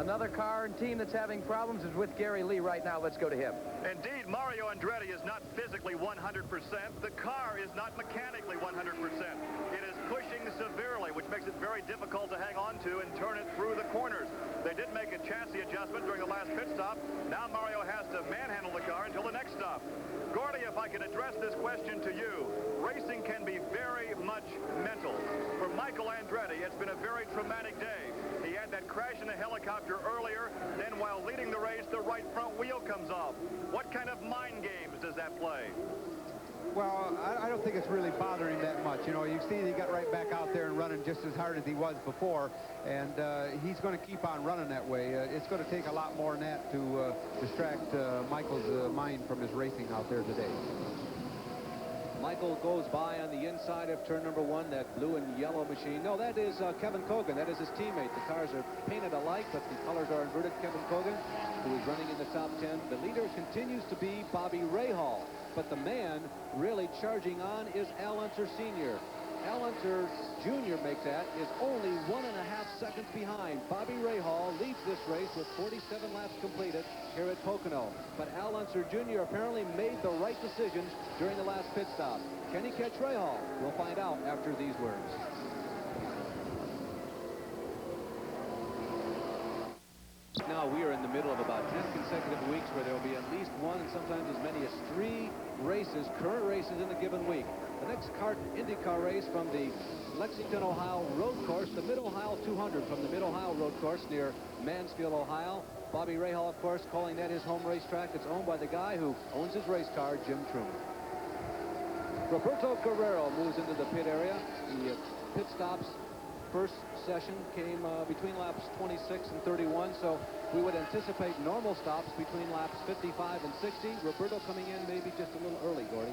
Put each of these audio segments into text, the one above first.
Another car and team that's having problems is with Gary Lee right now. Let's go to him. Indeed, Mario Andretti is not physically 100%. The car is not mechanically 100%. It is pushing severely, which makes it very difficult to hang on to and turn it through the corners. They did make a chassis adjustment during the last pit stop. Now Mario has to manhandle the car until the next stop. Gordy, if I could address this question to you, racing can be very much mental. For Michael Andretti, it's been a very traumatic day. He had that crash in the helicopter earlier, then while leading the race, the right front wheel comes off. What kind of mind games does that play? Well, I don't think it's really bothering that much. You know, you see he got right back out there and running just as hard as he was before, and he's going to keep on running that way. It's going to take a lot more than that to distract Michael's mind from his racing out there today. Michael goes by on the inside of turn number 1, that blue and yellow machine. No, that is Kevin Cogan. That is his teammate. The cars are painted alike, but the colors are inverted. Kevin Cogan, who is running in the top 10. The leader continues to be Bobby Rahal, but the man really charging on is Al Unser Sr. Al Unser Jr. makes that, is only 1.5 seconds behind. Bobby Rahal leads this race with 47 laps completed here at Pocono. But Al Unser Jr. apparently made the right decision during the last pit stop. Can he catch Rahal? We'll find out after these words. Now we are in the middle of about 10 consecutive weeks where there will be at least one and sometimes as many as 3 races, current races in a given week. The next CART IndyCar race from the Lexington, Ohio road course, the Mid-Ohio 200 from the Mid-Ohio road course near Mansfield, Ohio. Bobby Rahal, of course, calling that his home racetrack. It's owned by the guy who owns his race car, Jim Truman. Roberto Guerrero moves into the pit area. The pit stops first session came between laps 26 and 31, so we would anticipate normal stops between laps 55 and 60. Roberto coming in maybe just a little early, Gordy.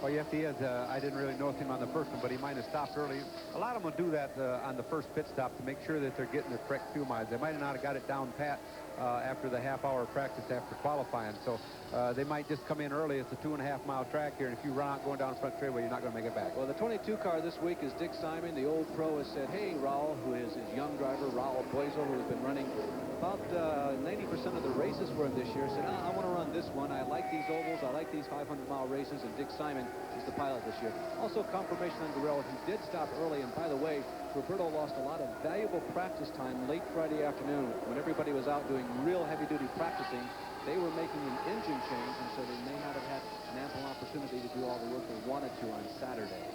Well, yes, he is. I didn't really notice him on the first one, but he might have stopped early. A lot of them will do that on the first pit stop to make sure that they're getting the correct fuel mileage. They might have not have got it down pat after the half-hour practice after qualifying. So they might just come in early. It's a 2.5-mile track here, and if you run out going down front straightaway, you're not going to make it back. Well, the 22 car this week is Dick Simon. The old pro has said, hey, Raul, who is his young driver, Raul Boiso, who has been running about 90% of the races for him this year, said, I want to run this one. I like these ovals. I like these 500-mile races, and Dick Simon is the pilot this year. Also, confirmation on Guerrero. He did stop early, and by the way, Roberto lost a lot of valuable practice time late Friday afternoon when everybody was out doing real heavy-duty practicing. They were making an engine change, and so they may not have had an ample opportunity to do all the work they wanted to on Saturday.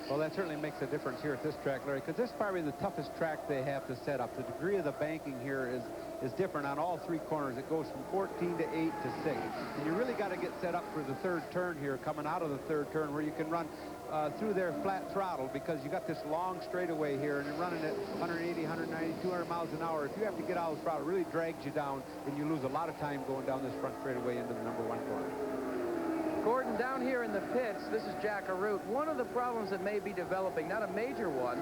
Well, that certainly makes a difference here at this track, Larry, because this is probably the toughest track they have to set up. The degree of the banking here is different on all 3 corners. It goes from 14 to 8 to 6. And you really got to get set up for the third turn here, coming out of the third turn, where you can run through there flat throttle, because you got this long straightaway here, and you're running at 180, 190, 200 miles an hour. If you have to get out of the throttle, it really drags you down, and you lose a lot of time going down this front straightaway into the number 1 corner. Gordon, down here in the pits, this is Jack Arute. One of the problems that may be developing, not a major one,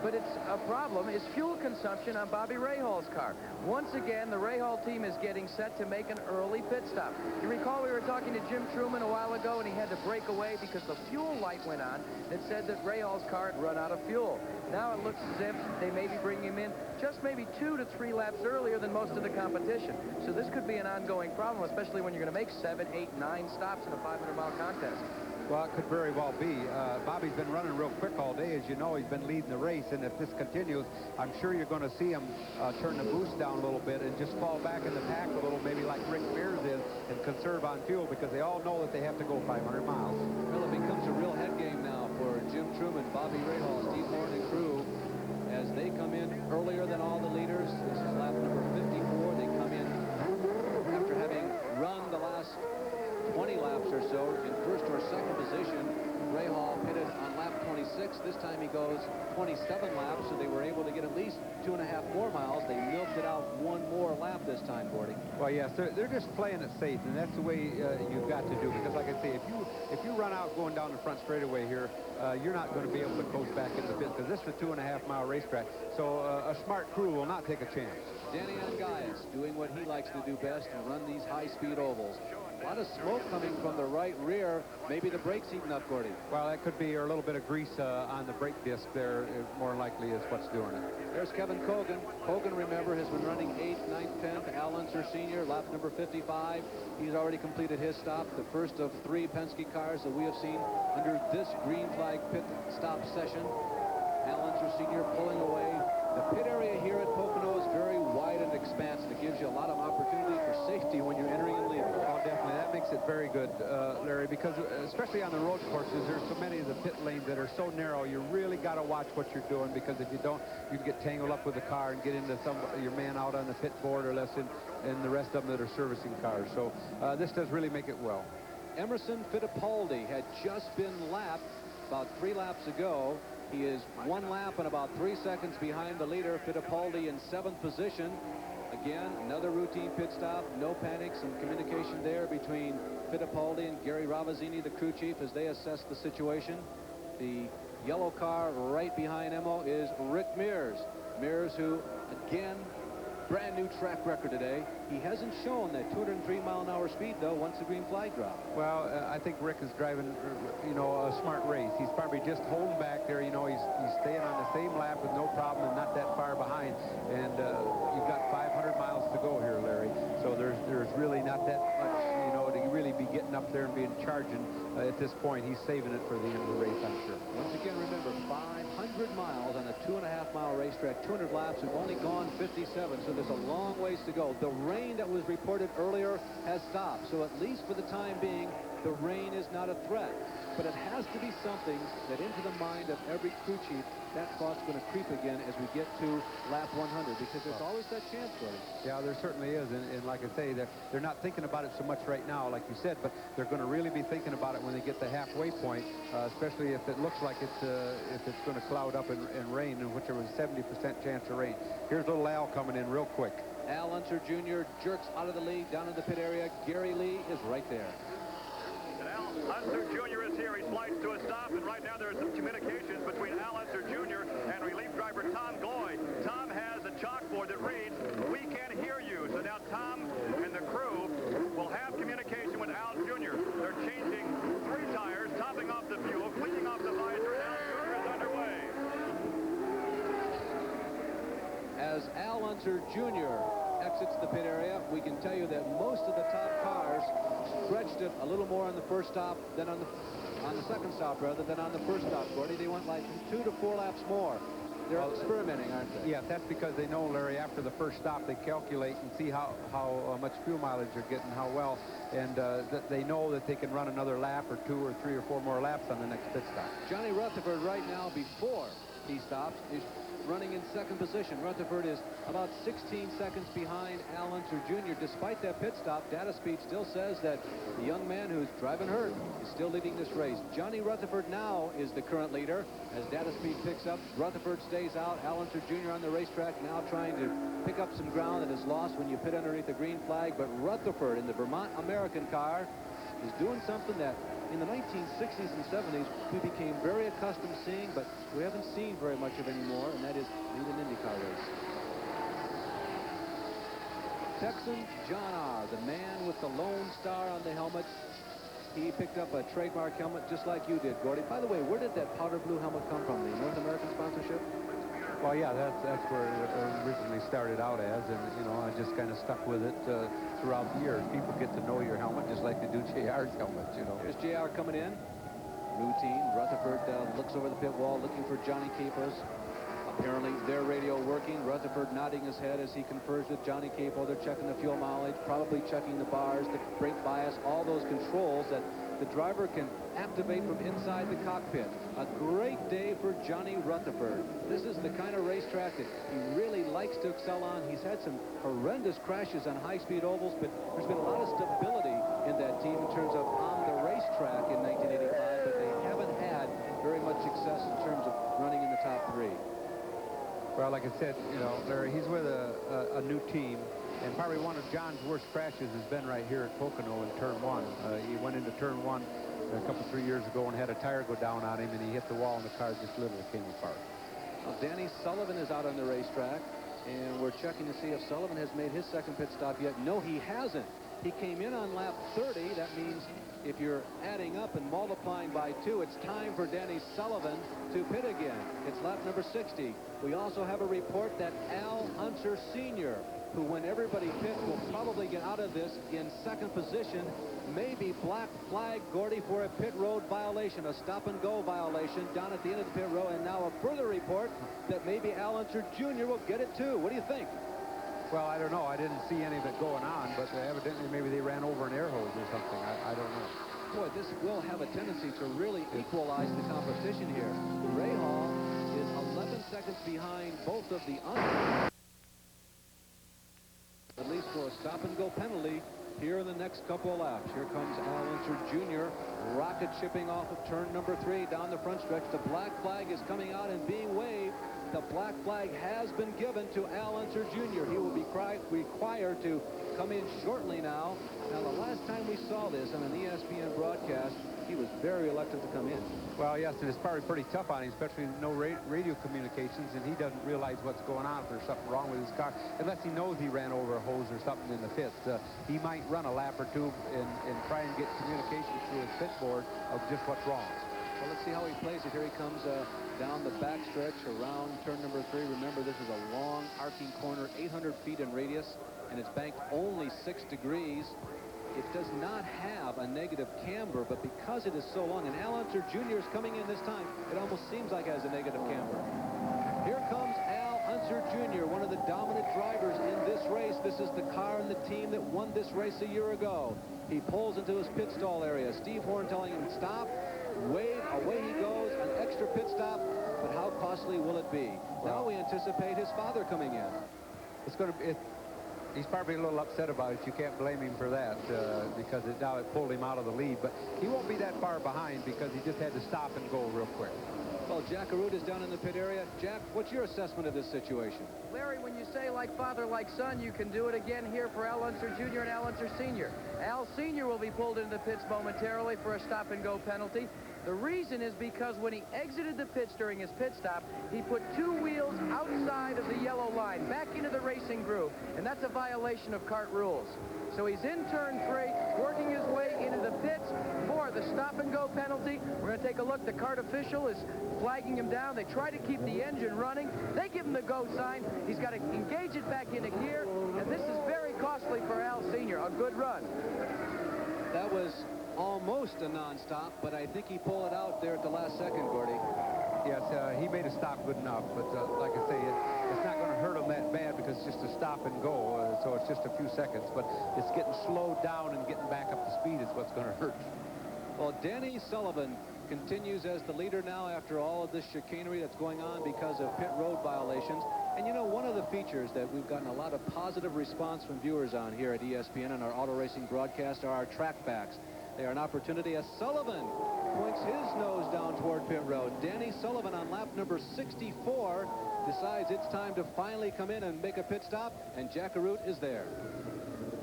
but it's a problem, is fuel consumption on Bobby Rahal's car. Once again, the Rahal team is getting set to make an early pit stop. You recall we were talking to Jim Truman a while ago, and he had to break away because the fuel light went on that said that Rahal's car had run out of fuel. Now it looks as if they may be bringing him in just maybe 2 to 3 laps earlier than most of the competition. So this could be an ongoing problem, especially when you're going to make 7, 8, 9 stops in a 500-mile contest. Well, it could very well be. Bobby's been running real quick all day. As you know, he's been leading the race, and if this continues, I'm sure you're going to see him turn the boost down a little bit and just fall back in the pack a little, maybe like Rick Mears is, and conserve on fuel, because they all know that they have to go 500 miles. Well, it becomes a real head game now for Jim Truman, Bobby Rahal, Steve Horn, and crew, as they come in earlier than all the leaders. This is lap number 54. They come in after having run the last 20 laps or so in first or second position. Rahal pitted on lap 26. This time he goes 27 laps, so they were able to get at least 2.5 more miles. They milked it out 1 more lap this time, Gordy. Well, yes, they're just playing it safe, and that's the way you've got to do. Because, like I say, if you run out going down the front straightaway here, you're not going to be able to coast back in the pit, because this is a 2.5-mile racetrack. So a smart crew will not take a chance. Danny Angayas doing what he likes to do best, and run these high-speed ovals. A lot of smoke coming from the right rear. Maybe the brake's heating up, Gordy. Well, that could be, or a little bit of grease on the brake disc there, more likely is what's doing it. There's Kevin Cogan. Cogan, remember, has been running 8th, 9th, 10th. Al Unser Sr., lap number 55. He's already completed his stop, the first of 3 Penske cars that we have seen under this green flag pit stop session. Al Unser Sr. pulling away. The pit area here at Pocono is very wide and expansive. It gives you a lot of opportunity for safety when you're entering and leaving. Oh, definitely. That makes it very good, Larry, because especially on the road courses, there's so many of the pit lanes that are so narrow. You really got to watch what you're doing, because if you don't, you can get tangled up with the car and get into your man out on the pit board, or less in the rest of them that are servicing cars. So this does really make it well. Emerson Fittipaldi had just been lapped about 3 laps ago. He is 1 lap and about 3 seconds behind the leader, Fittipaldi, in 7th position. Again, another routine pit stop. No panic. Some communication there between Fittipaldi and Gary Ravazzini, the crew chief, as they assess the situation. The yellow car right behind Emo is Rick Mears. Mears, who, again, brand new track record today. He hasn't shown that 203-mile-an-hour speed, though, once the green flag dropped. Well, I think Rick is driving, a smart race. He's probably just holding back there. He's staying on the same lap with no problem and not that far behind. And you've got 500 miles to go here, Larry. So there's really not that much, to really be getting up there and being charging at this point. He's saving it for the end of the race, I'm sure. Once again, remember, 500 miles on a 2.5-mile racetrack, 200 laps. We've only gone 57, so there's a long ways to go. The rain that was reported earlier has stopped, so at least for the time being, the rain is not a threat. But it has to be something that, into the mind of every crew chief, that thought's going to creep again as we get to lap 100, because there's always that chance, Gordy. Yeah, there certainly is, and like I say, they're not thinking about it so much right now, like you said, but they're going to really be thinking about it when they get the halfway point, especially if it looks like if it's going to cloud up and rain, in which there was a 70% chance of rain. Here's little Al coming in real quick. Al Unser Jr. jerks out of the lead down in the pit area. Gary Lee is right there. Unser Jr. is here. He slides to a stop, and right now there are some communications between Al Unser Jr. and relief driver Tom Gloy. Tom has a chalkboard that reads, "We can hear you." So now Tom and the crew will have communication with Al Jr. They're changing 3 tires, topping off the fuel, cleaning off the visor, and Al Jr. is underway. As Al Unser Jr. exits the pit area, we can tell you that most of the top cars stretched it a little more on the first stop than on the second stop, rather than on the first stop, Gordy. They went like 2 to 4 laps more. They're experimenting, aren't they? Yeah, that's because they know, Larry, after the first stop, they calculate and see how much fuel mileage they're getting, how well, and that they know that they can run another lap or 2 or 3 or 4 more laps on the next pit stop. Johnny Rutherford right now, before he stops, is running in 2nd position. Rutherford is about 16 seconds behind Al Unser Jr. Despite that pit stop, data speed still says that the young man who's driving hurt is still leading this race. Johnny Rutherford now is the current leader. As data speed picks up, Rutherford stays out. Al Unser Jr. on the racetrack now trying to pick up some ground that is lost when you pit underneath the green flag. But Rutherford in the Vermont American car is doing something that in the 1960s and 70s we became very accustomed to seeing, but we haven't seen very much of anymore, and that is lead an IndyCar race. Texan John R., the man with the Lone Star on the helmet. He picked up a trademark helmet just like you did, Gordy. By the way, where did that powder blue helmet come from? The North American sponsorship? Well, yeah, that's where it originally started out as, and I just kind of stuck with it throughout the years. People get to know your helmet just like they do JR's helmet, Here's JR coming in. Routine. Rutherford looks over the pit wall looking for Johnny Capos. Apparently their radio working. Rutherford nodding his head as he confers with Johnny Capo. They're checking the fuel mileage, probably checking the bars, the brake bias, all those controls that the driver can activate from inside the cockpit. A great day for Johnny Rutherford. This is the kind of racetrack that he really likes to excel on. He's had some horrendous crashes on high-speed ovals, but there's been a lot of stability in that team in terms of on the racetrack in 1985, but they haven't had very much success in terms of running in the top 3. Well, like I said, Larry, he's with a new team, and probably one of John's worst crashes has been right here at Pocono in Turn 1. He went into Turn 1 a couple, 3 years ago and had a tire go down on him, and he hit the wall, and the car just literally came apart. Well, Danny Sullivan is out on the racetrack, and we're checking to see if Sullivan has made his second pit stop yet. No, he hasn't. He came in on lap 30. That means if you're adding up and multiplying by 2, it's time for Danny Sullivan to pit again. It's lap number 60. We also have a report that Al Unser Sr., who when everybody pits will probably get out of this in second position, maybe black flag Gordy for a pit road violation, a stop-and-go violation down at the end of the pit row, and now a further report that maybe Al Unser Jr. will get it too. What do you think? Well, I don't know. I didn't see any of it going on, but evidently maybe they ran over an air hose or something. I don't know. Boy, this will have a tendency to really equalize the competition here. Ray Hall is 11 seconds behind both of the at least for a stop-and-go penalty here in the next couple of laps. Here comes Al Unser Jr. rocket shipping off of turn number 3 down the front stretch. The black flag is coming out and being waved. The black flag has been given to Al Unser Jr. He will be required to come in shortly now. Now, the last time we saw this on an ESPN broadcast, he was very reluctant to come in. Well, yes, and it's probably pretty tough on him, especially no radio communications, and he doesn't realize what's going on, if there's something wrong with his car, unless he knows he ran over a hose or something in the pits. He might run a lap or two and try and get communication through his pit board of just what's wrong. Well, let's see how he plays it. Here he comes down the back stretch around turn number 3. Remember, this is a long arcing corner, 800 feet in radius, and it's banked only 6 degrees. It does not have a negative camber, but because it is so long, and Al Unser Jr. is coming in this time, it almost seems like it has a negative camber. Here comes Al Unser Jr., one of the dominant drivers in this race. This is the car and the team that won this race a year ago. He pulls into his pit stall area. Steve Horn telling him stop. Wave, away he goes, an extra pit stop, but how costly will it be? Now we anticipate his father coming in. It's going to be... He's probably a little upset about it. You can't blame him for that because now it pulled him out of the lead. But he won't be that far behind because he just had to stop and go real quick. Well, Jack Arute is down in the pit area. Jack, what's your assessment of this situation? Larry, when you say like father, like son, you can do it again here for Al Unser Jr. and Al Unser Sr. Al Sr. will be pulled into the pits momentarily for a stop-and-go penalty. The reason is because when he exited the pits during his pit stop, he put 2 wheels outside of the yellow line, back into the racing groove, and that's a violation of CART rules. So he's in turn 3, working his way into the pits for the stop-and-go penalty. We're going to take a look. The CART official is flagging him down. They try to keep the engine running. They give him the go sign. He's got to engage it back into gear, and this is very costly for Al Sr. A good run. That was almost a non-stop, but I think he pulled it out there at the last second, Gordy. Yes, he made a stop good enough, but like I say, it's not going to hurt him that bad because it's just a stop and go, so it's just a few seconds, but it's getting slowed down and getting back up to speed is what's going to hurt. Well, Danny Sullivan continues as the leader now after all of this chicanery that's going on because of pit road violations. And you know, one of the features that we've gotten a lot of positive response from viewers on here at ESPN and our auto racing broadcast are our track backs. They are an opportunity as Sullivan points his nose down toward pit road. Danny Sullivan on lap number 64 decides it's time to finally come in and make a pit stop, and Jack Arute is there.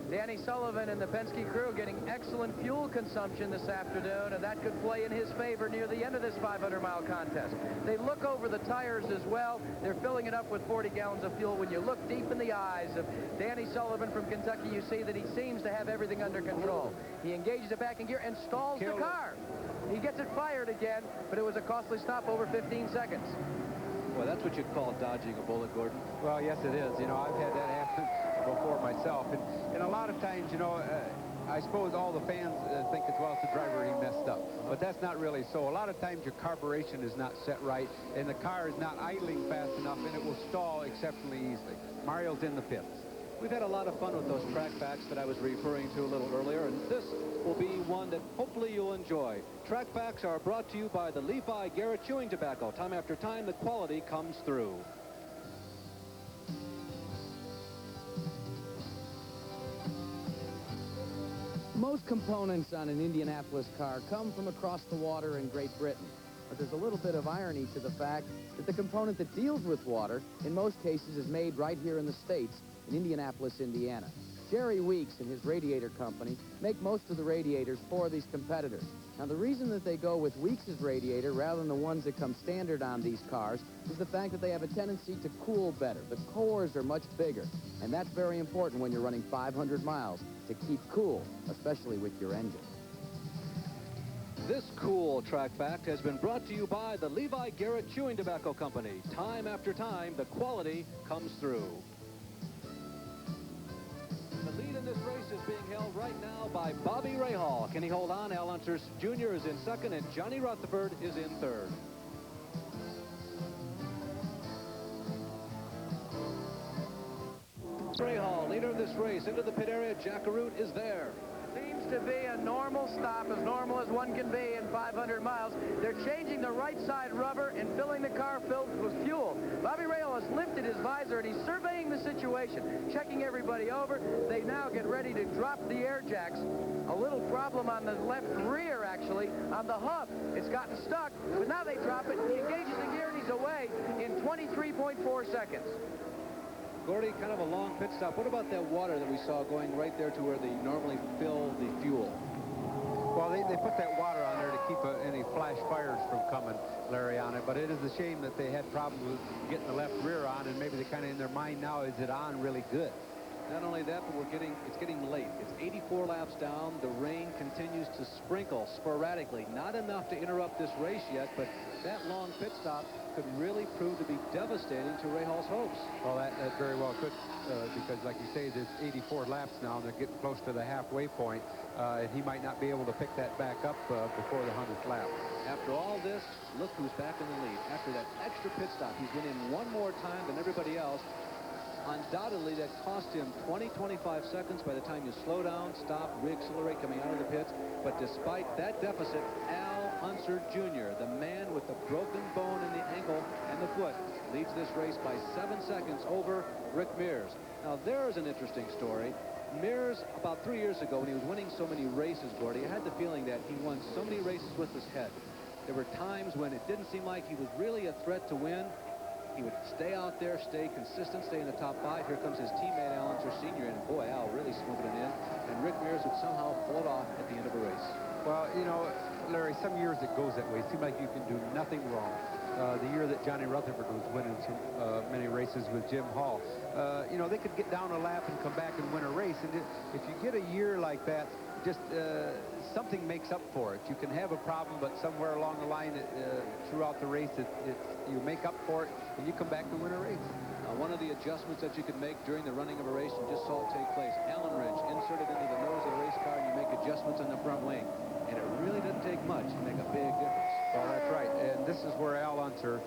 Danny Sullivan and the Penske crew getting excellent fuel consumption this afternoon, and that could play in his favor near the end of this 500-mile contest. They look over the tires as well. They're filling it up with 40 gallons of fuel. When you look deep in the eyes of Danny Sullivan from Kentucky, you see that he seems to have everything under control. He engages it back in gear and stalls the car. He gets it fired again, but it was a costly stop, over 15 seconds. Well, that's what you'd call dodging a bullet, Gordon. Well, yes, it is. You know, I've had that happen before myself. And a lot of times, you know, I suppose all the fans think as well as the driver he messed up. But that's not really so. A lot of times your carburation is not set right, and the car is not idling fast enough, and it will stall exceptionally easily. Mario's in the pits. We've had a lot of fun with those track backs that I was referring to a little earlier, and this will be one that hopefully you'll enjoy. Track backs are brought to you by the Levi Garrett Chewing Tobacco. Time after time, the quality comes through. Most components on an Indianapolis car come from across the water in Great Britain. But there's a little bit of irony to the fact that the component that deals with water, in most cases, is made right here in the States, in Indianapolis, Indiana. Jerry Weeks and his radiator company make most of the radiators for these competitors. Now, the reason that they go with Weeks' radiator rather than the ones that come standard on these cars is the fact that they have a tendency to cool better. The cores are much bigger, and that's very important when you're running 500 miles to keep cool, especially with your engine. This cool track fact has been brought to you by the Levi Garrett Chewing Tobacco Company. Time after time, the quality comes through. The lead in this race is being held right now by Bobby Rahal. Can he hold on? Al Unser Jr. is in second, and Johnny Rutherford is in third. Rahal, leader of this race, into the pit area. Jack Arute is there. Seems to be a normal stop, as normal as one can be in 500 miles. They're changing the right side rubber and filling the car filled with fuel. Bobby Rahal has lifted his visor, and he's surveying the situation, checking everybody over. They now get ready to drop the air jacks. A little problem on the left rear, actually, on the hub. It's gotten stuck, but now they drop it. He engages the gear, and he's away in 23.4 seconds. Gordy, kind of a long pit stop. What about that water that we saw going right there to where they normally fill the fuel? Well, they put that water on there to keep any flash fires from coming, Larry, on it. But it is a shame that they had problems with getting the left rear on, and maybe they're kind of in their mind now, is it on really good? Not only that, but it's getting late. It's 84 laps down. The rain continues to sprinkle sporadically. Not enough to interrupt this race yet, but that long pit stop could really prove to be devastating to Rahal's hopes. Well, that very well could, because like you say, there's 84 laps now, and they're getting close to the halfway point, and he might not be able to pick that back up before the 100th lap. After all this, look who's back in the lead. After that extra pit stop, he's been in one more time than everybody else. Undoubtedly, that cost him 20-25 seconds by the time you slow down, stop, re-accelerate coming out of the pits. But despite that deficit, Al Unser Jr., the man with the broken bone in the ankle and the foot, leads this race by 7 seconds over Rick Mears. Now, there's an interesting story. Mears, about 3 years ago, when he was winning so many races, Gordy, I had the feeling that he won so many races with his head. There were times when it didn't seem like he was really a threat to win. He would stay out there, stay consistent, stay in the top 5. Here comes his teammate, Al Unser Sr., and boy, Al really swooping it in. And Rick Mears would somehow float off at the end of a race. Well, you know, Larry, some years it goes that way. It seems like you can do nothing wrong. The year that Johnny Rutherford was winning many races with Jim Hall, you know, they could get down a lap and come back and win a race. And if you get a year like that, just something makes up for it. You can have a problem, but somewhere along the line throughout the race, you make up for it, and you come back to win a race. One of the adjustments that you could make during the running of a race, you just saw it take place. Allen wrench inserted into the nose of the race car, and you make adjustments on the front wing. And it really doesn't take much to make a big difference. Well, that's right. And this is where Al Unser,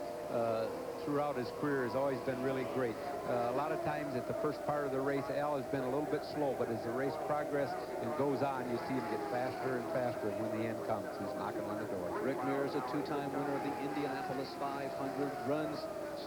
throughout his career, has always been really great. A lot of times at the first part of the race, Al has been a little bit slow, but as the race progresses and goes on, you see him get faster and faster. And when the end comes, he's knocking on the door. Rick Mears, a two-time winner of the Indianapolis 500, runs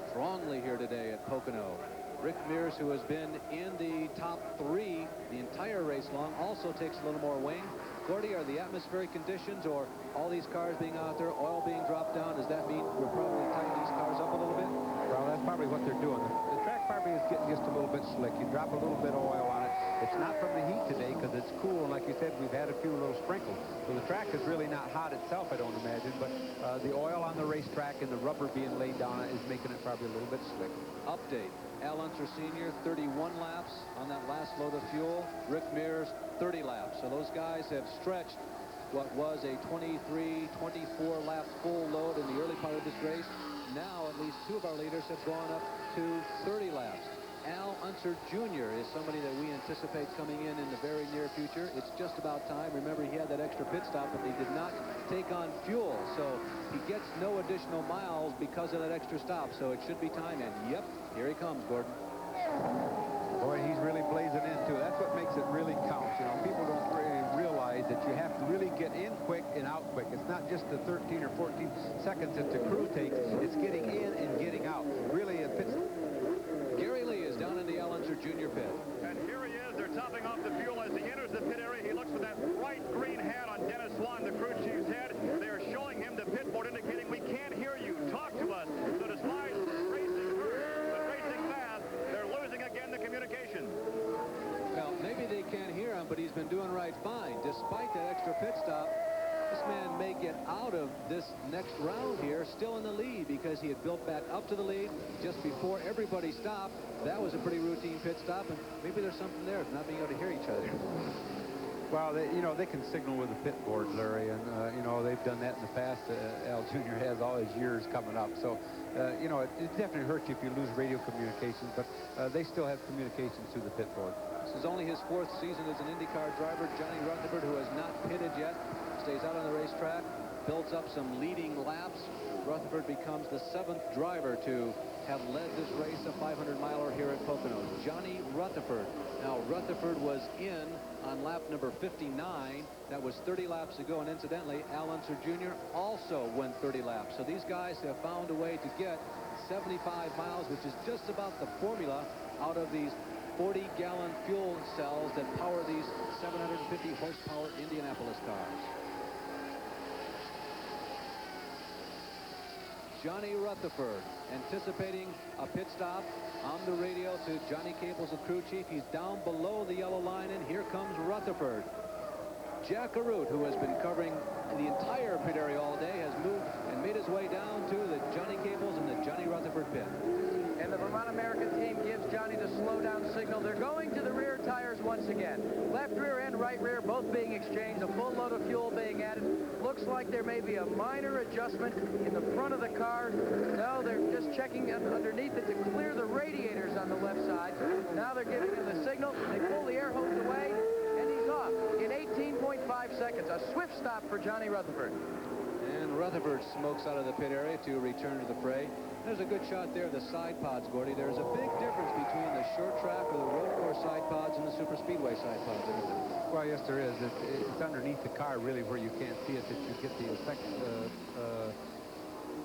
strongly here today at Pocono. Rick Mears, who has been in the top 3 the entire race long, also takes a little more wing. Gordy, are the atmospheric conditions or all these cars being out there, oil being dropped down, does that mean we're probably tightening these cars up a little bit? Well, that's probably what they're doing. The track probably is getting just a little bit slick. You drop a little bit of oil on it. It's not from the heat today because it's cool. And like you said, we've had a few little sprinkles. So the track is really not hot itself, I don't imagine. But the oil on the racetrack and the rubber being laid down is making it probably a little bit slick. Update. Al Unser Sr., 31 laps on that last load of fuel. Rick Mears, 30 laps. So those guys have stretched what was a 23, 24-lap full load in the early part of this race. Now, at least 2 of our leaders have gone up to 30 laps. Al Unser Jr. is somebody that we anticipate coming in the very near future. It's just about time. Remember, he had that extra pit stop, but he did not take on fuel. So he gets no additional miles because of that extra stop. So it should be time. And, yep, here he comes, Gordon. Boy, he's really blazing into it. That's what makes it really count. You know, people don't really realize that you have to really get in quick and out quick. It's not just the 13 or 14 seconds that the crew takes. It's getting in and getting out. Really, it fits. Gary Lee is down in the Al Unser Jr. pit. And here he is. They're topping off the fuel as he enters the pit area. He looks for that bright green hat on Dennis Swan, the crew chief's head. They are showing him the pit board indicating we can't hear you. Talk to us. So despite racing hard, but racing fast, they're losing again the communication. Well, maybe they can't hear him, but he's been doing right fine. Despite that extra pit stop, This man may get out of this next round here still in the lead because he had built back up to the lead just before everybody stopped. That was a pretty routine pit stop, and maybe there's something there, not being able to hear each other. Well, they can signal with the pit board, Larry, and, they've done that in the past. Al Jr. has all his years coming up. So, it definitely hurts you if you lose radio communications, but they still have communications through the pit board. This is only his 4th season as an IndyCar driver. Johnny Rutherford, who has not pitted yet, stays out on the racetrack, builds up some leading laps. Rutherford becomes the 7th driver to have led this race, a 500-miler here at Pocono. Johnny Rutherford. Now, Rutherford was in on lap number 59. That was 30 laps ago, and incidentally, Al Unser Jr. also went 30 laps. So these guys have found a way to get 75 miles, which is just about the formula out of these 40-gallon fuel cells that power these 750 horsepower Indianapolis cars. Johnny Rutherford anticipating a pit stop on the radio to Johnny Caples, the crew chief. He's down below the yellow line, and here comes Rutherford. Jack Arute, who has been covering the entire pit area all day, has moved and made his way down to the Johnny Caples and the Johnny Rutherford pit. And the Vermont American team gives Johnny the slow-down signal. They're going to the rear tires once again. Left rear and right rear both being exchanged. A full load of fuel being added. Looks like there may be a minor adjustment in the front of the car. No, they're just checking underneath it to clear the radiators on the left side. Now they're giving him the signal. They pull the air hose away, and he's off in 18.5 seconds. A swift stop for Johnny Rutherford. And Rutherford smokes out of the pit area to return to the fray. There's a good shot there of the side pods, Gordy. There's a big difference between the short track or the road course side pods and the super speedway side pods, isn't there? Well, yes, there is. It's underneath the car, really, where you can't see it, that you get the effects,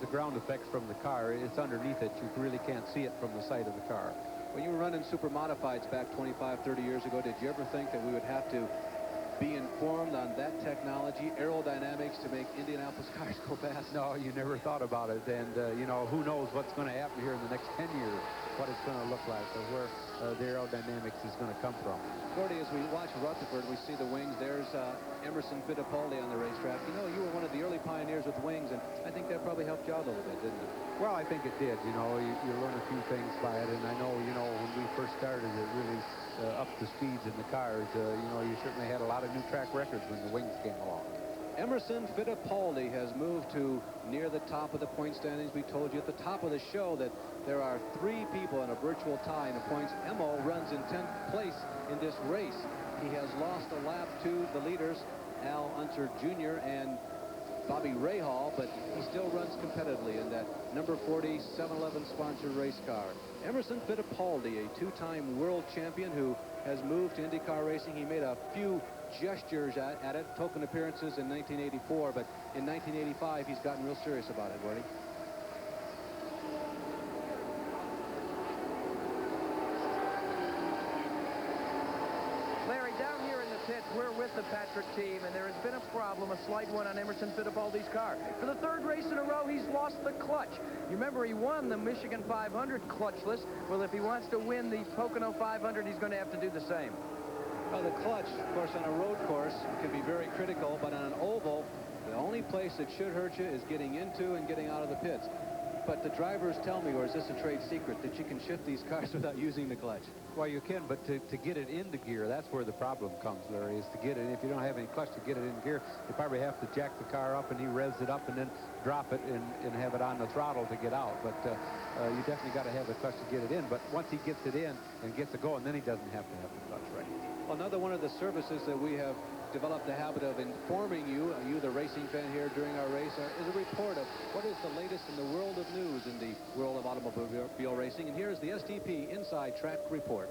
the ground effects from the car. It's underneath it. You really can't see it from the side of the car. When you were running super modifieds back 25, 30 years ago, did you ever think that we would have to be informed on that technology, aerodynamics, to make Indianapolis cars go fast? No, you never thought about it. And, who knows what's going to happen here in the next 10 years, what it's going to look like, or where the aerodynamics is going to come from. Gordy, as we watch Rutherford, we see the wings. There's Emerson Fittipaldi on the racetrack. You were one of the early pioneers with wings, and I think that probably helped you out a little bit, didn't it? Well, I think it did. You learn a few things by it, and I know, when we first started, it really up the speeds in the cars. You certainly had a lot of new track records when the wings came along. Emerson Fittipaldi has moved to near the top of the point standings. We told you at the top of the show that there are 3 people in a virtual tie in the points. Emo runs in 10th place in this race. He has lost a lap to the leaders, Al Unser Jr. and Bobby Rahal, but he still runs competitively in that number 40 7-Eleven sponsored race car. Emerson Fittipaldi, a 2-time world champion who has moved to IndyCar racing. He made a few gestures at it, token appearances in 1984, but in 1985 he's gotten real serious about it, Gordy. Larry, down here in the pits, we're with the Patrick team, and there has been a problem, a slight one on Emerson Fittipaldi's car. For the 3rd race in a row, he's lost the clutch. You remember he won the Michigan 500 clutchless. Well, if he wants to win the Pocono 500, he's going to have to do the same. Well, the clutch, of course, on a road course can be very critical, but on an oval, the only place it should hurt you is getting into and getting out of the pits. But the drivers tell me, or is this a trade secret, that you can shift these cars without using the clutch? Well, you can, but to get it into gear, that's where the problem comes, Larry, is to get it. If you don't have any clutch to get it in gear, you probably have to jack the car up, and he revs it up and then drop it and have it on the throttle to get out. But you definitely got to have the clutch to get it in. But once he gets it in and gets it going, then he doesn't have to have the clutch, right? Well, another one of the services that we have developed the habit of informing you, the racing fan here during our race, is a report of what is the latest in the world of news in the world of automobile racing. And here's the STP Inside Track Report.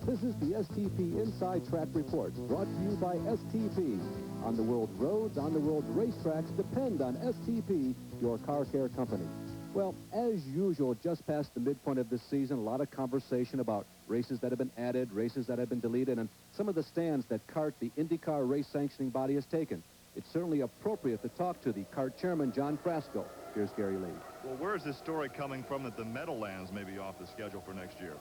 This is the STP Inside Track Report, brought to you by STP. On the world roads, on the world racetracks, depend on STP, your car care company. Well, as usual, just past the midpoint of this season, a lot of conversation about races that have been added, races that have been deleted, and some of the stands that CART, the IndyCar race sanctioning body, has taken. It's certainly appropriate to talk to the CART chairman, John Frasco. Here's Gary Lee. Well, where's this story coming from that the Meadowlands may be off the schedule for next year?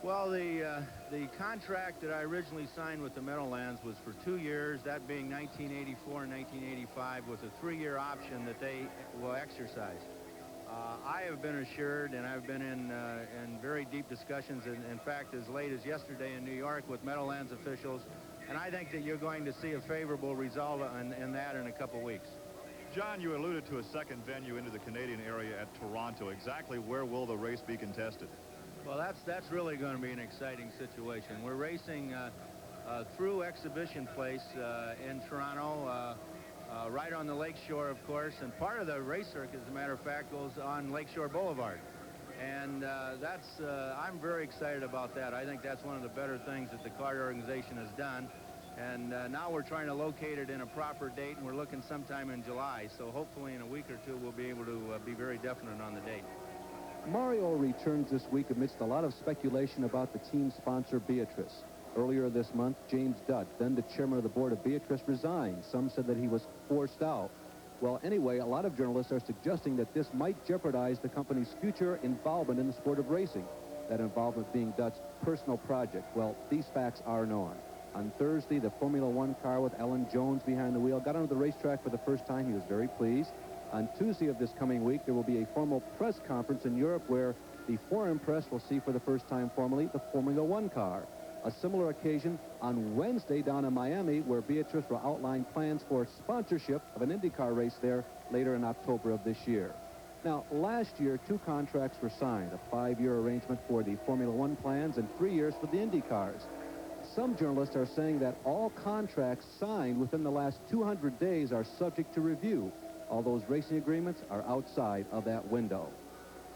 Well, the contract that I originally signed with the Meadowlands was for 2 years, that being 1984 and 1985, with a 3-year option that they will exercise. I have been assured, and I've been in very deep discussions, in fact, as late as yesterday in New York with Meadowlands officials, and I think that you're going to see a favorable result in that in a couple weeks. John, you alluded to a second venue into the Canadian area at Toronto. Exactly where will the race be contested? Well, that's really going to be an exciting situation. We're racing through Exhibition Place in Toronto, right on the lakeshore, of course, and part of the race circuit, as a matter of fact, goes on Lakeshore Boulevard. And I'm very excited about that. I think that's one of the better things that the CART organization has done. And now we're trying to locate it in a proper date, and we're looking sometime in July. So hopefully in a week or two, we'll be able to be very definite on the date. Mario returns this week amidst a lot of speculation about the team sponsor Beatrice. Earlier this month, James Dutt, then the chairman of the board of Beatrice, resigned. Some said that he was forced out. Well, anyway, a lot of journalists are suggesting that this might jeopardize the company's future involvement in the sport of racing, that involvement being Dutt's personal project. Well, these facts are known. On Thursday, the Formula One car with Alan Jones behind the wheel got onto the racetrack for the first time. He was very pleased. On Tuesday of this coming week, there will be a formal press conference in Europe where the foreign press will see for the first time formally the Formula One car. A similar occasion on Wednesday down in Miami, where Beatrice will outline plans for sponsorship of an IndyCar race there later in October of this year. Now, last year, 2 contracts were signed, a 5-year arrangement for the Formula One plans and 3 years for the IndyCars. Some journalists are saying that all contracts signed within the last 200 days are subject to review. All those racing agreements are outside of that window.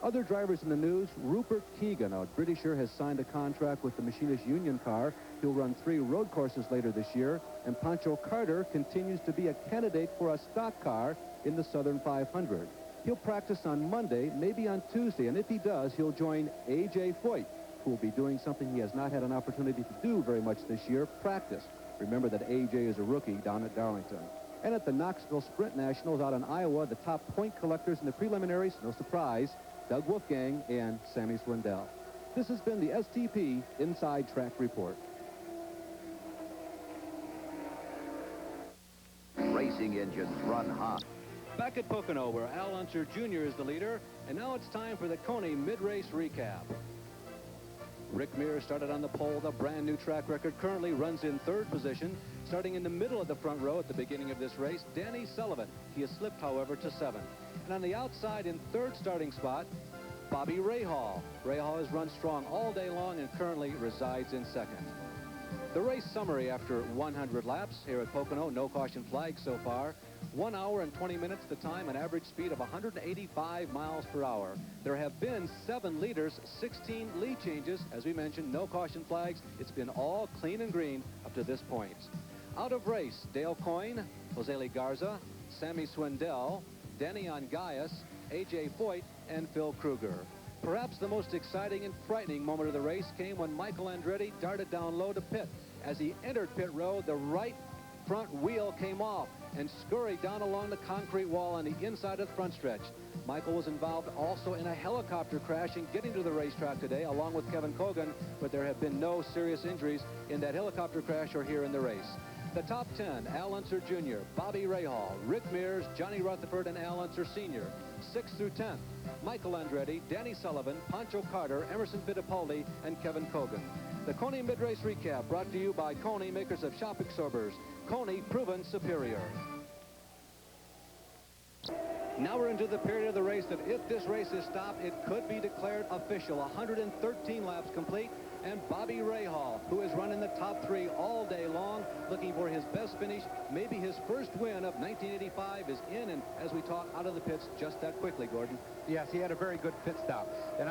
Other drivers in the news, Rupert Keegan, a Britisher, has signed a contract with the Machinist Union car. He'll run 3 road courses later this year. And Pancho Carter continues to be a candidate for a stock car in the Southern 500. He'll practice on Monday, maybe on Tuesday, and if he does, he'll join A.J. Foyt, who will be doing something he has not had an opportunity to do very much this year, practice. Remember that A.J. is a rookie down at Darlington. And at the Knoxville Sprint Nationals out in Iowa, the top point collectors in the preliminaries, no surprise, Doug Wolfgang and Sammy Swindell. This has been the STP Inside Track Report. Racing engines run hot. Back at Pocono, where Al Unser Jr. is the leader, and now it's time for the Coney mid-race recap. Rick Mears started on the pole, the brand new track record, currently runs in 3rd position. Starting in the middle of the front row at the beginning of this race, Danny Sullivan. He has slipped, however, to 7th. And on the outside in 3rd starting spot, Bobby Rahal. Rahal has run strong all day long and currently resides in 2nd. The race summary after 100 laps here at Pocono, no caution flag so far. 1 hour and 20 minutes the time, an average speed of 185 miles per hour. There have been 7 leaders, 16 lead changes. As we mentioned, no caution flags. It's been all clean and green up to this point. Out of race, Dale Coyne, Jose Lee Garza, Sammy Swindell, Danny Ongaias, A.J. Foyt, and Phil Kruger. Perhaps the most exciting and frightening moment of the race came when Michael Andretti darted down low to pit. As he entered pit road, the right front wheel came off and scurried down along the concrete wall on the inside of the front stretch. Michael was involved also in a helicopter crash in getting to the racetrack today, along with Kevin Cogan, but there have been no serious injuries in that helicopter crash or here in the race. The top 10, Al Unser Jr., Bobby Rahal, Rick Mears, Johnny Rutherford, and Al Unser Sr. 6th through 10th, Michael Andretti, Danny Sullivan, Pancho Carter, Emerson Fittipaldi, and Kevin Cogan. The Coney Mid-Race Recap brought to you by Coney, makers of shock absorbers. Coney, proven superior. Now we're into the period of the race that if this race is stopped, it could be declared official. 113 laps complete. And Bobby Rahal, who has run in the top 3 all day long, looking for his best finish, maybe his first win of 1985, is in, and as we talk, out of the pits just that quickly, Gordon. Yes, he had a very good pit stop. And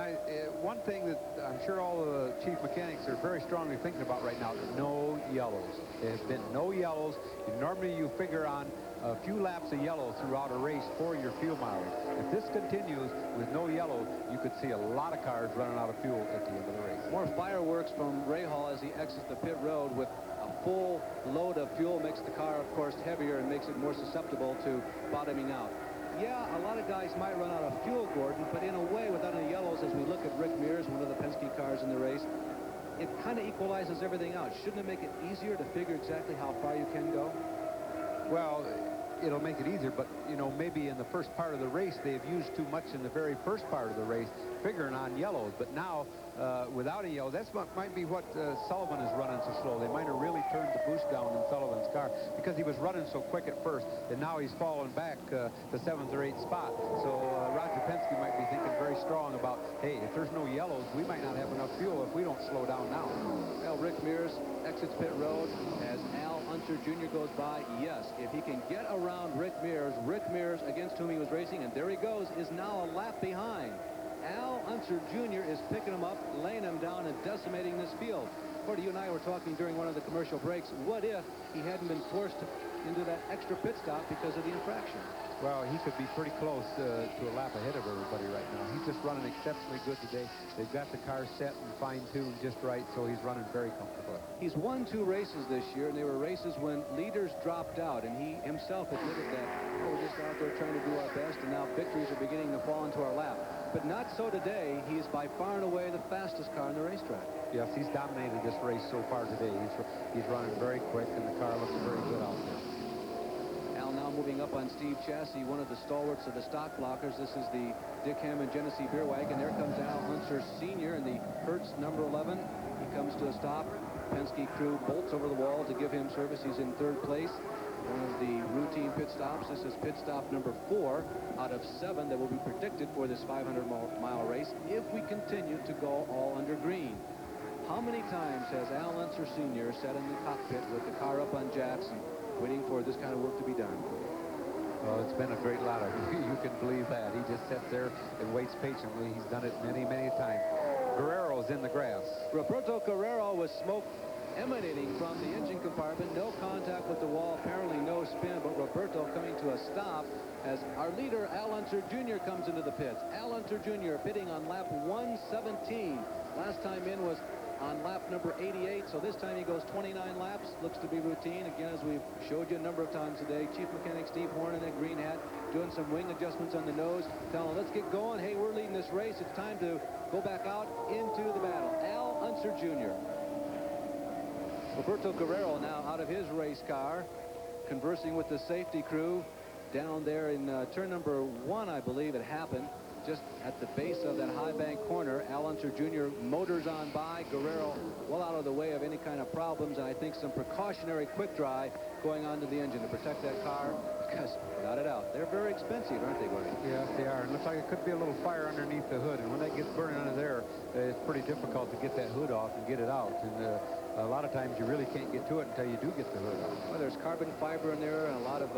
one thing that I'm sure all the chief mechanics are very strongly thinking about right now, no yellows. There has been no yellows. Normally you figure on a few laps of yellow throughout a race for your fuel mileage. If this continues with no yellow, you could see a lot of cars running out of fuel at the end of the race. More fireworks from Rahal as he exits the pit road with a full load of fuel. Makes the car, of course, heavier and makes it more susceptible to bottoming out. Yeah, a lot of guys might run out of fuel, Gordon, but in a way, without any yellows, ourselves as we look at Rick Mears, one of the Penske cars in the race, it kind of equalizes everything out. Shouldn't it make it easier to figure exactly how far you can go? Well, it'll make it easier, but, you know, maybe in the first part of the race, they've used too much in the very first part of the race, figuring on yellows. But now, without a yellow, that's what might be what Sullivan is running so slow. They might have really turned the boost down in Sullivan's car because he was running so quick at first, and now he's falling back to 7th or 8th spot. So Roger Penske might be thinking very strong about, hey, if there's no yellows, we might not have enough fuel if we don't slow down now. Well, Rick Mears exits pit road as Al Unser Jr. goes by. Yes, if he can get around Rick Mears, against whom he was racing, and there he goes, is now a lap behind. Al Unser Jr. is picking him up, laying him down, and decimating this field. Cordy, you and I were talking during one of the commercial breaks. What if he hadn't been forced into that extra pit stop because of the infraction? Well, he could be pretty close to a lap ahead of everybody right now. He's just running exceptionally good today. They've got the car set and fine-tuned just right, so he's running very comfortably. He's won 2 races this year, and they were races when leaders dropped out, and he himself admitted that, oh, we're just out there trying to do our best, and now victories are beginning to fall into our lap. But not so today. He is by far and away the fastest car on the racetrack. Yes, he's dominated this race so far today. He's running very quick, and the car looks very good out there. Al now moving up on Steve Chassis, one of the stalwarts of the stock blockers. This is the Dick Hammond Genesee beer wagon. There comes Al Unser Sr. in the Hertz number 11. He comes to a stop. Penske crew bolts over the wall to give him service. He's in 3rd place. One of the routine pit stops. This is pit stop number 4 out of 7 that will be predicted for this 500-mile race if we continue to go all under green. How many times has Al Unser Sr. sat in the cockpit with the car up on jacks and waiting for this kind of work to be done? Well, it's been a great lot of you can believe that. He just sits there and waits patiently. He's done it many, many times. Guerrero's in the grass. Roberto Guerrero with smoke emanating from the engine compartment. No contact with the wall, apparently no spin, but Roberto coming to a stop as our leader, Al Unser Jr., comes into the pits. Al Unser Jr. pitting on lap 117. Last time in was on lap number 88, so this time he goes 29 laps. Looks to be routine. Again, as we've showed you a number of times today, Chief Mechanic Steve Horn in that green hat doing some wing adjustments on the nose, telling him, let's get going. Hey, we're leading this race. It's time to go back out into the battle. Al Unser Jr. Roberto Guerrero now out of his race car, conversing with the safety crew down there in turn number 1, I believe it happened. Just at the base of that high bank corner, Al Unser Jr. motors on by. Guerrero well out of the way of any kind of problems, and I think some precautionary quick dry going on to the engine to protect that car, because without a doubt, they're very expensive, aren't they, Gordy? Yes, they are. It looks like it could be a little fire underneath the hood, and when that gets burning under there, it's pretty difficult to get that hood off and get it out. And a lot of times you really can't get to it until you do get the hood off. Well, there's carbon fiber in there and a lot of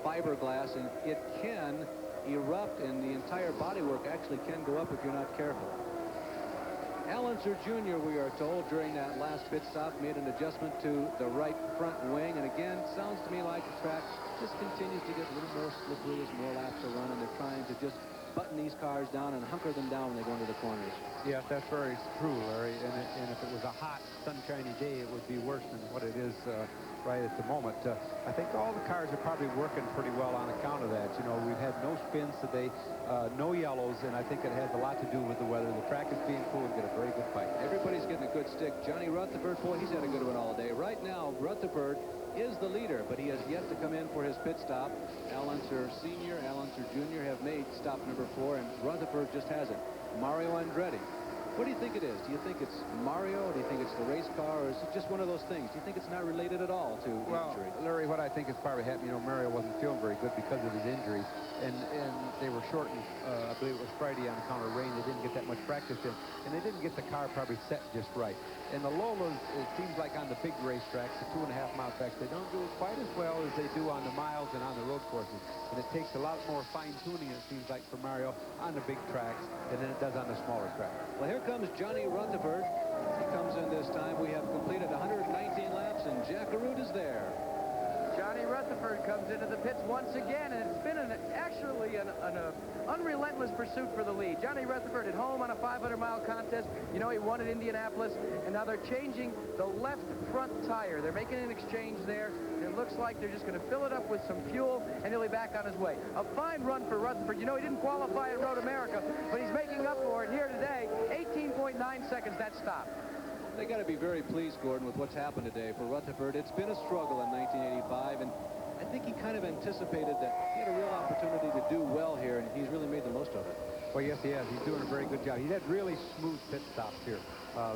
fiberglass, and it can erupt, and the entire bodywork actually can go up if you're not careful. Al Unser Jr., we are told, during that last pit stop, made an adjustment to the right front wing, and again, sounds to me like the track just continues to get a little more slippery as more laps are run, and they're trying to just button these cars down and hunker them down when they go into the corners. Yes, that's very true, Larry, and if it was a hot, sunshiny day, it would be worse than what it is right at the moment. I think all the cars are probably working pretty well on account of that. You know, we've had no spins today, no yellows, and I think it has a lot to do with the weather. The track is being cool and get a very good fight. Everybody's getting a good stick. Johnny Rutherford, boy, he's had a good one all day. Right now, Rutherford is the leader, but he has yet to come in for his pit stop. Al Unser Sr., Al Unser Jr. have made stop number 4, and Rutherford just hasn't. Mario Andretti. What do you think it is? Do you think it's Mario? Do you think it's the race car? Or is it just one of those things? Do you think it's not related at all to injury? Larry, what I think is probably happening, you know, Mario wasn't feeling very good because of his injuries, and they were shortened, I believe it was Friday on account of rain. They didn't get that much practice in, and they didn't get the car probably set just right. And the Lolas, it seems like on the big racetracks, the 2.5-mile tracks, they don't do it quite as well as they do on the miles and on the road courses. And it takes a lot more fine-tuning, it seems like, for Mario on the big tracks than it does on the smaller tracks. Well, here comes Johnny Rutherford. He comes in this time. We have completed 119 laps, and Jack Arute is there. Johnny Rutherford comes into the pits once again, and it's been actually an unrelentless pursuit for the lead. Johnny Rutherford at home on a 500-mile contest. You know, he won at Indianapolis, and now they're changing the left front tire. They're making an exchange there, and it looks like they're just going to fill it up with some fuel, and he'll be back on his way. A fine run for Rutherford. You know, he didn't qualify at Road America, but he's making up for it here today. seconds that stop. They got to be very pleased, Gordon, with what's happened today for Rutherford. It's been a struggle in 1985, and I think he kind of anticipated that he had a real opportunity to do well here, and he's really made the most of it. Well, yes, he has. He's doing a very good job. He had really smooth pit stops here.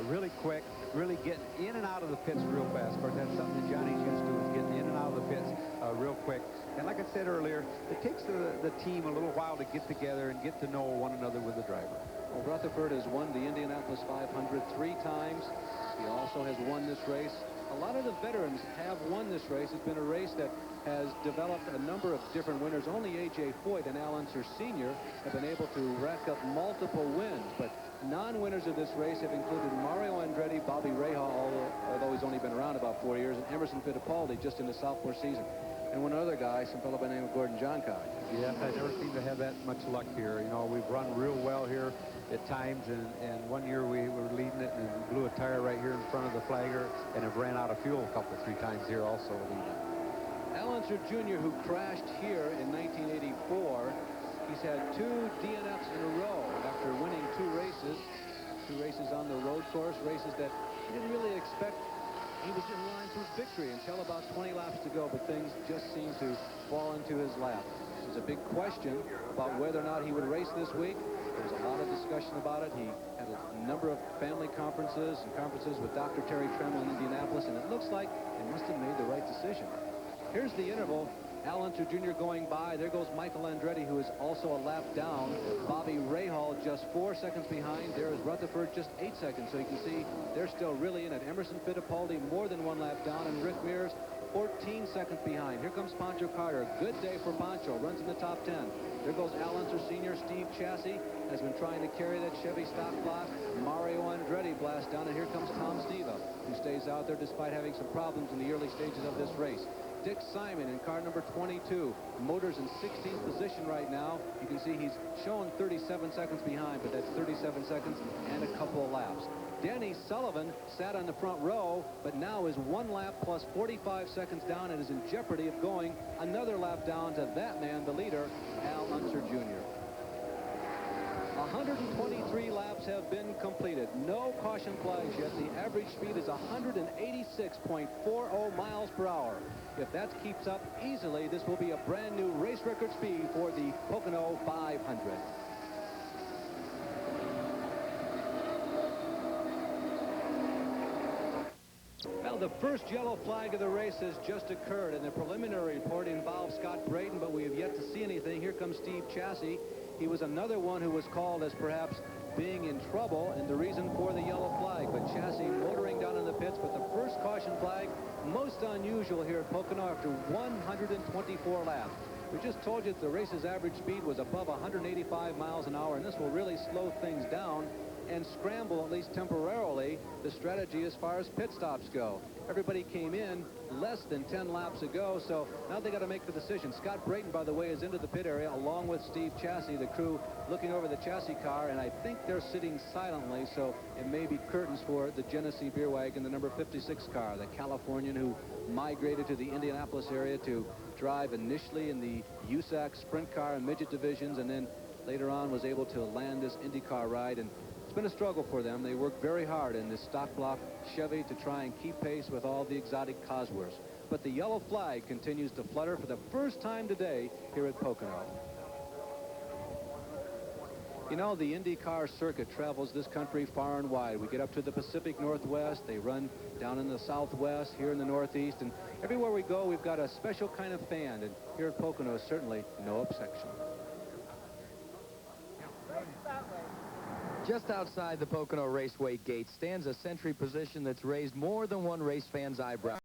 Really quick, really getting in and out of the pits real fast. Of course, that's something that Johnny's used to, is getting in and out of the pits real quick. And like I said earlier, it takes the team a little while to get together and get to know one another with the driver. Well, Rutherford has won the Indianapolis 500 3 times. He also has won this race. A lot of the veterans have won this race. It's been a race that has developed a number of different winners. Only A.J. Foyt and Al Unser Sr. have been able to rack up multiple wins, but non-winners of this race have included Mario Andretti, Bobby Rahal, although he's only been around about 4 years, and Emerson Fittipaldi just in the sophomore season. And one other guy, some fellow by the name of Gordon Johncock. Yes, I never seem to have that much luck here. You know, we've run real well here at times, and one year we were leading it and blew a tire right here in front of the flagger and have ran out of fuel a 3 times here also leading. Al Unser Jr., who crashed here in 1984, he's had 2 DNFs in a row after winning 2 races on the road course, races that he didn't really expect. He was in line for victory until about 20 laps to go, but things just seemed to fall into his lap. There's a big question about whether or not he would race this week. There was a lot of discussion about it. He had a number of family conferences and conferences with Dr. Terry Tremmel in Indianapolis, and it looks like they must have made the right decision. Here's the interval. Al Unser Jr. going by. There goes Michael Andretti, who is also a lap down. Bobby Rahal just 4 seconds behind. There is Rutherford just 8 seconds. So you can see they're still really in it. Emerson Fittipaldi more than 1 lap down, and Rick Mears 14 seconds behind. Here comes Pancho Carter. Good day for Pancho. Runs in the top 10. There goes Al Unser Sr. Steve Chassis has been trying to carry that Chevy stock block. Mario Andretti blasts down, and here comes Tom Steva, who stays out there despite having some problems in the early stages of this race. Dick Simon in car number 22. Motors in 16th position right now. You can see he's showing 37 seconds behind, but that's 37 seconds and a couple of laps. Danny Sullivan sat on the front row, but now is 1 lap plus 45 seconds down and is in jeopardy of going another lap down to that man, the leader, Al Unser Jr. 123 laps have been completed. No caution flags yet. The average speed is 186.40 miles per hour. If that keeps up easily, this will be a brand new race record speed for the Pocono 500. Well, the first yellow flag of the race has just occurred, and the preliminary report involves Scott Braden, but we have yet to see anything. Here comes Steve Chassis. He was another one who was called as perhaps being in trouble and the reason for the yellow flag. But Chassis motoring down in the pits, but the first caution flag, most unusual here at Pocono after 124 laps. We just told you that the race's average speed was above 185 miles an hour, and this will really slow things down and scramble, at least temporarily, the strategy as far as pit stops go. Everybody came in less than 10 laps ago, so now they got to make the decision. Scott Brayton, by the way, is into the pit area along with Steve Chassis, the crew looking over the chassis car, and I think they're sitting silently, so it may be curtains for the Genesee Beer Wagon, the number 56 car, the Californian who migrated to the Indianapolis area to drive initially in the USAC sprint car and midget divisions, and then later on was able to land this IndyCar ride. And it's been a struggle for them. They worked very hard in this stock block Chevy to try and keep pace with all the exotic Cosworths. But the yellow flag continues to flutter for the first time today here at Pocono. You know, the IndyCar circuit travels this country far and wide. We get up to the Pacific Northwest. They run down in the Southwest, here in the Northeast. And everywhere we go, we've got a special kind of fan. And here at Pocono is certainly no exception. Just outside the Pocono Raceway gate stands a sentry position that's raised more than one race fan's eyebrow.